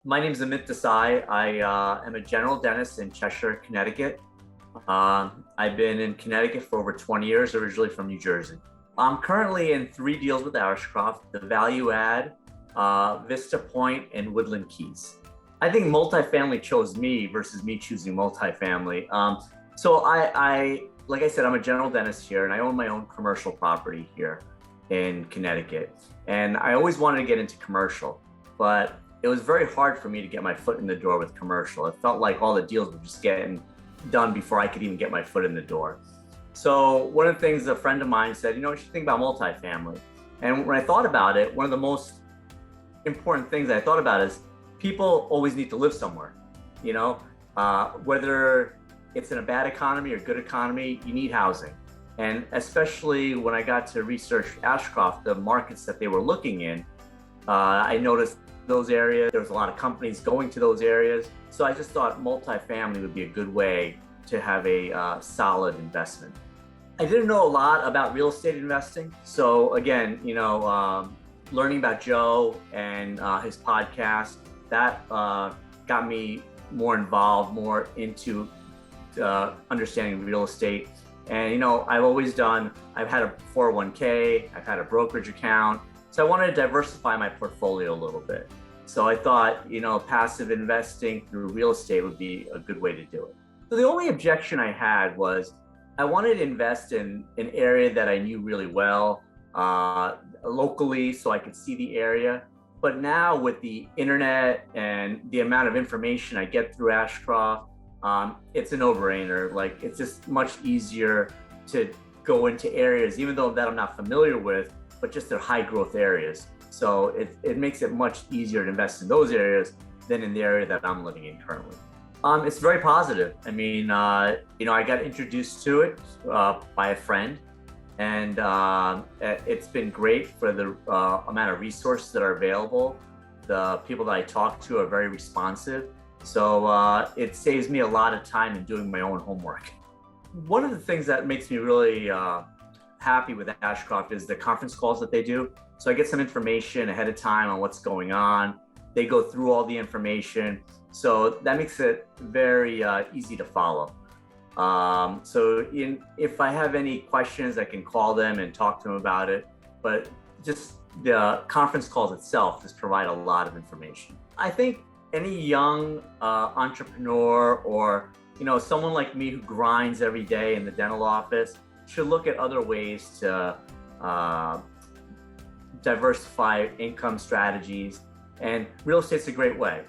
My name is Amit Desai. I am a general dentist in Cheshire, Connecticut. I've been in Connecticut for over 20 years, originally from New Jersey. I'm currently in three deals with Ashcroft, the Value Add, Vista Point, and Woodland Keys. I think multifamily chose me versus me choosing multifamily. Like I said, I'm a general dentist here, and I own my own commercial property here in Connecticut. And I always wanted to get into commercial, but it was very hard for me to get my foot in the door with commercial. It felt like all the deals were just getting done before I could even get my foot in the door. So one of the things a friend of mine said, you should think about multifamily. And when I thought about it, one of the most important things I thought about is people always need to live somewhere. Whether it's in a bad economy or good economy, you need housing. And especially when I got to research Ashcroft, the markets that they were looking in, I noticed those areas, there was a lot of companies going to those areas. So I just thought multifamily would be a good way to have a solid investment. I didn't know a lot about real estate investing. So again, learning about Joe and his podcast, that got me more involved, more into understanding real estate. And I've had a 401k, I've had a brokerage account. So I wanted to diversify my portfolio a little bit. So I thought, passive investing through real estate would be a good way to do it. So the only objection I had was I wanted to invest in an area that I knew really well, locally, so I could see the area. But now with the internet and the amount of information I get through Ashcroft, it's a no-brainer. Like, it's just much easier to go into areas, even though that I'm not familiar with, but just they're high growth areas. So it makes it much easier to invest in those areas than in the area that I'm living in currently. It's very positive. I mean, I got introduced to it by a friend, and it's been great for the amount of resources that are available. The people that I talk to are very responsive. So it saves me a lot of time in doing my own homework. One of the things that makes me really happy with Ashcroft is the conference calls that they do. So I get some information ahead of time on what's going on. They go through all the information. So that makes it very easy to follow. If I have any questions, I can call them and talk to them about it. But just the conference calls itself just provide a lot of information. I think any young entrepreneur or someone like me who grinds every day in the dental office should look at other ways to diversify income strategies, and real estate's a great way.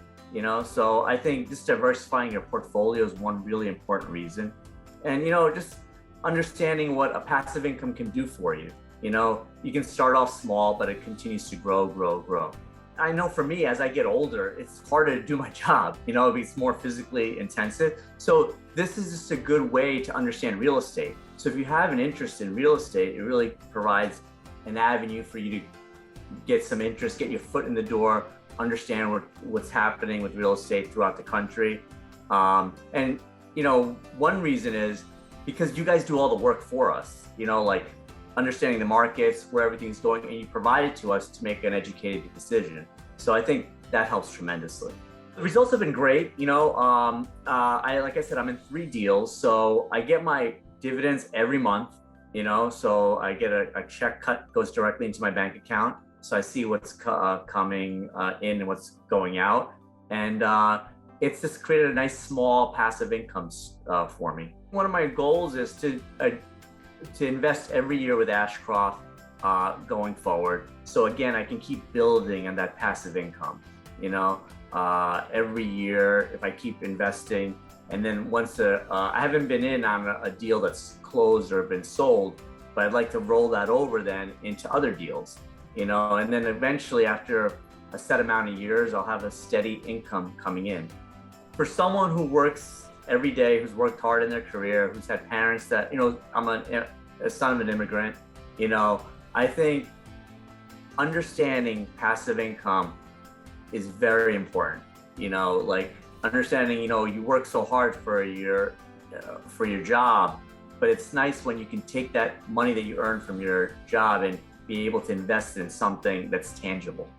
So I think just diversifying your portfolio is one really important reason, and just understanding what a passive income can do for you. You can start off small, but it continues to grow. I know for me, as I get older, it's harder to do my job. It's more physically intensive. So this is just a good way to understand real estate. So if you have an interest in real estate, it really provides an avenue for you to get some interest, get your foot in the door, understand what's happening with real estate throughout the country. One reason is because you guys do all the work for us, like understanding the markets, where everything's going, and you provide it to us to make an educated decision. So I think that helps tremendously. The results have been great. Like I said, I'm in three deals. So I get my dividends every month, so I get a check goes directly into my bank account. So I see what's coming in and what's going out. And it's just created a nice small passive income for me. One of my goals is to invest every year with Ashcroft going forward. So again, I can keep building on that passive income, every year if I keep investing. And then once I haven't been in on a deal that's closed or been sold, but I'd like to roll that over then into other deals, and then eventually after a set amount of years, I'll have a steady income coming in. For someone who works every day, who's worked hard in their career, who's had parents that, I'm a son of an immigrant, I think understanding passive income is very important. Like understanding, you work so hard for your job, but it's nice when you can take that money that you earn from your job and be able to invest in something that's tangible.